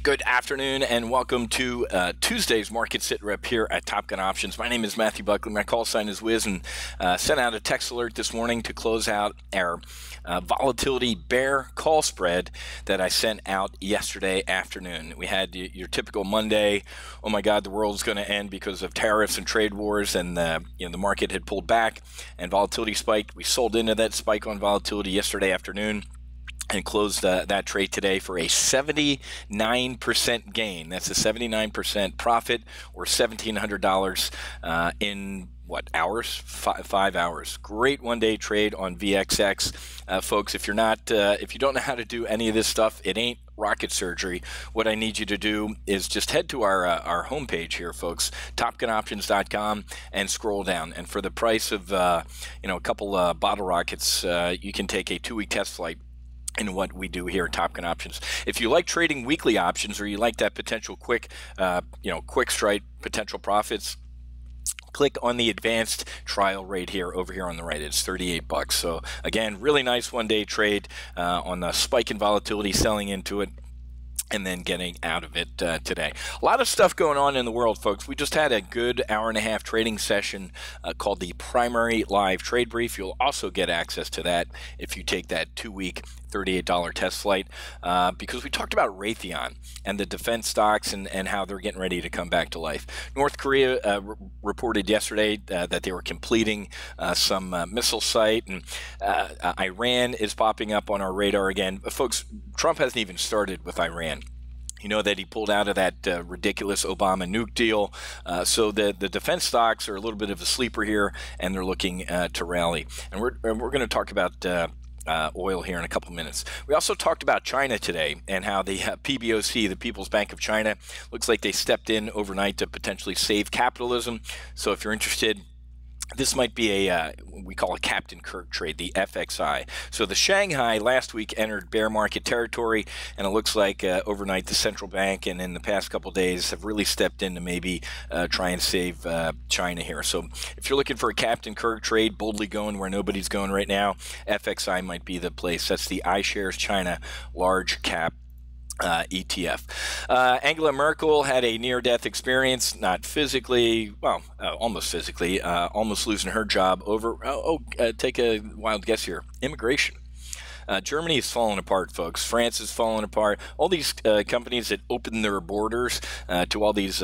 Good afternoon and welcome to Tuesday's Market SITREP here at Top Gun Options. My name is Matthew Buckley. My call sign is Wiz, and sent out a text alert this morning to close out our volatility bear call spread that I sent out yesterday afternoon. We had your typical Monday, oh my God, the world's going to end because of tariffs and trade wars, and the market had pulled back and volatility spiked. We sold into that spike on volatility yesterday afternoon and closed that trade today for a 79% gain. That's a 79% profit, or $1,700 in what, hours? 5 hours. Great one-day trade on VXX, folks. If you don't know how to do any of this stuff, it ain't rocket surgery. What I need you to do is just head to our homepage here, folks, topgunoptions.com, and scroll down. And for the price of a couple bottle rockets, you can take a 2-week test flight in what we do here at Top Gun Options. If you like trading weekly options, or you like that potential quick strike potential profits, click on the advanced trial rate here over here on the right. It's $38. So again, really nice one-day trade on the spike in volatility, selling into it and then getting out of it today. A lot of stuff going on in the world, folks. We just had a good hour-and-a-half trading session called the Primary Live Trade Brief. You'll also get access to that if you take that 2-week $38 test flight, because we talked about Raytheon and the defense stocks and how they're getting ready to come back to life. North Korea reported yesterday that they were completing some missile site, and Iran is popping up on our radar again. Folks, Trump hasn't even started with Iran. You know that he pulled out of that ridiculous Obama nuke deal. So the defense stocks are a little bit of a sleeper here, and they're looking to rally. And we're going to talk about oil here in a couple minutes. We also talked about China today and how the PBOC, the People's Bank of China, looks like they stepped in overnight to potentially save capitalism. So if you're interested, this might be a we call a Captain Kirk trade, the FXI. So the Shanghai last week entered bear market territory, and it looks like overnight the central bank and in the past couple days have really stepped in to maybe try and save China here. So if you're looking for a Captain Kirk trade, boldly going where nobody's going right now, FXI might be the place. That's the iShares China large cap ETF. Angela Merkel had a near-death experience, not physically, well, almost physically, almost losing her job over, take a wild guess here, immigration. Germany is falling apart, folks. France is falling apart. All these companies that open their borders to all these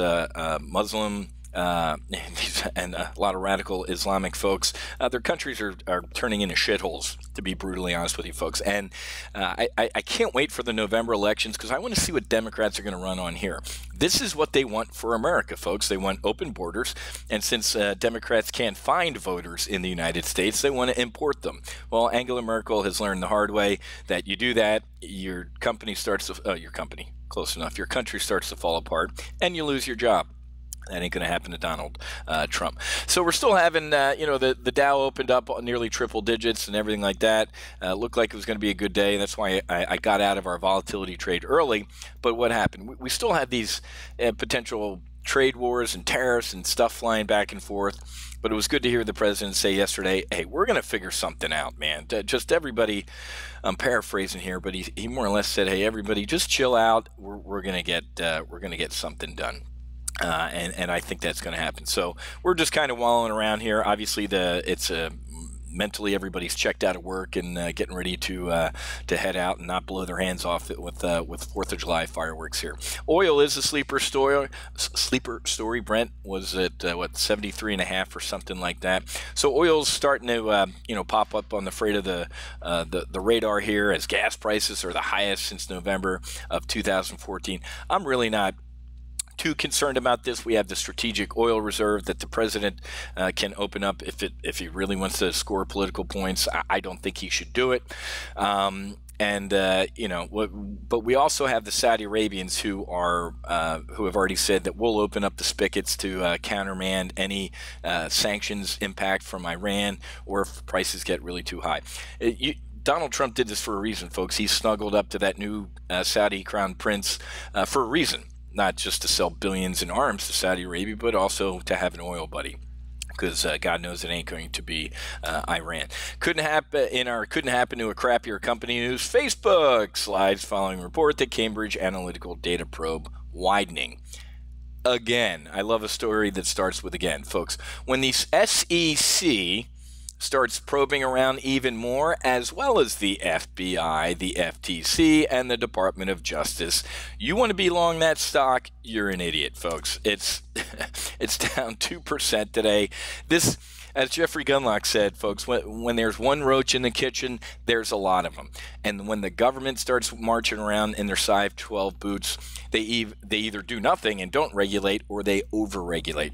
Muslim and a lot of radical Islamic folks, their countries are turning into shitholes, to be brutally honest with you, folks. And I can't wait for the November elections, because I want to see what Democrats are going to run on here. This is what they want for America, folks. They want open borders, and since Democrats can't find voters in the United States, they want to import them. Well, Angela Merkel has learned the hard way that you do that, your company starts to, your company, close enough, your country starts to fall apart, and you lose your job. That ain't going to happen to Donald Trump. So we're still having, the Dow opened up nearly triple digits and everything like that. Looked like it was going to be a good day. That's why I got out of our volatility trade early. But what happened? We still had these potential trade wars and tariffs and stuff flying back and forth. But it was good to hear the president say yesterday, hey, we're going to figure something out, man. Just everybody, I'm paraphrasing here, but he more or less said, hey, everybody, just chill out. We're going to get something done. And I think that's going to happen. So we're just kind of wallowing around here. Obviously, it's mentally everybody's checked out of work and getting ready to head out and not blow their hands off with 4th of July fireworks here. Oil is a sleeper story. Brent was at 73.5 or something like that. So oil's starting to pop up on the freight of the radar here as gas prices are the highest since November of 2014. I'm really not too concerned about this. We have the strategic oil reserve that the president can open up if he really wants to score political points. I don't think he should do it. But we also have the Saudi Arabians who have already said that we'll open up the spigots to countermand any sanctions impact from Iran, or if prices get really too high. Donald Trump did this for a reason, folks. He snuggled up to that new Saudi crown prince for a reason. Not just to sell billions in arms to Saudi Arabia, but also to have an oil buddy. because God knows it ain't going to be Iran. Couldn't happen to a crappier company news. Facebook slides following report that Cambridge Analytical data probe widening. Again, I love a story that starts with again, folks. When the SEC starts probing around even more, as well as the FBI, the FTC, and the Department of Justice, you want to be long that stock, you're an idiot, folks. It's it's down 2% today. This, as Jeffrey Gunlock said, folks, when there's one roach in the kitchen, there's a lot of them. And when the government starts marching around in their size 12 boots, they either do nothing and don't regulate, or they over-regulate.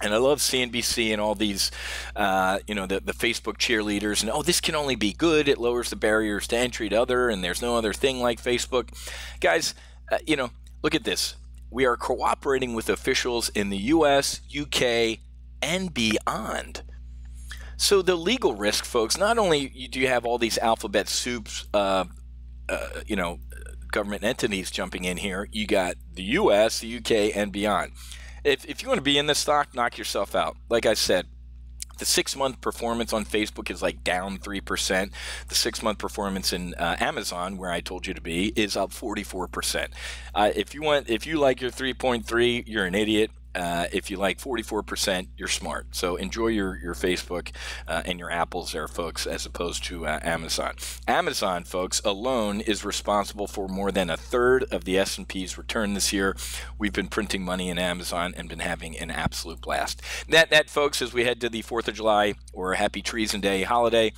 And I love CNBC and all these, the Facebook cheerleaders. And, this can only be good. It lowers the barriers to entry to other, and there's no other thing like Facebook. Guys, look at this. We are cooperating with officials in the U.S., UK, and beyond. So the legal risk, folks, not only do you have all these alphabet soups, government entities jumping in here, you got the U.S., the UK, and beyond. If you want to be in this stock, knock yourself out. Like I said, the 6-month performance on Facebook is like down 3%. The 6-month performance in Amazon, where I told you to be, is up 44%. If you like your 3.3, you're an idiot. If you like 44%, you're smart. So enjoy your Facebook and your apples there, folks, as opposed to Amazon. Amazon, folks, alone is responsible for more than a third of the S&P's return this year. We've been printing money in Amazon and been having an absolute blast. That, folks, as we head to the 4th of July or Happy Treason Day holiday,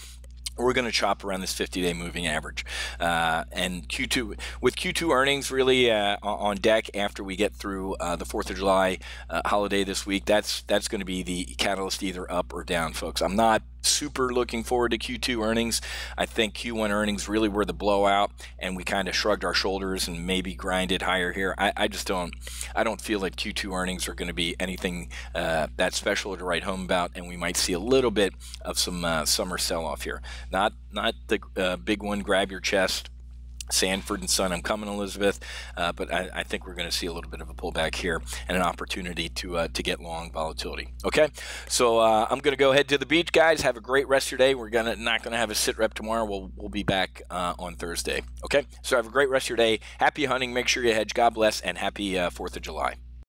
we're going to chop around this 50-day moving average. And Q2 earnings really on deck after we get through the 4th of July holiday this week, that's going to be the catalyst either up or down, folks. I'm not super looking forward to Q2 earnings. I think Q1 earnings really were the blowout, and we kind of shrugged our shoulders and maybe grinded higher here. I don't feel that Q2 earnings are going to be anything that special to write home about, and we might see a little bit of some summer sell-off here. Not the big one, grab your chest, Sanford and Son, I'm coming, Elizabeth, but I think we're going to see a little bit of a pullback here and an opportunity to get long volatility. Okay, so I'm going to go head to the beach, guys. Have a great rest of your day. We're not going to have a sit rep tomorrow. We'll be back on Thursday. Okay, so have a great rest of your day. Happy hunting. Make sure you hedge. God bless, and happy 4th of July.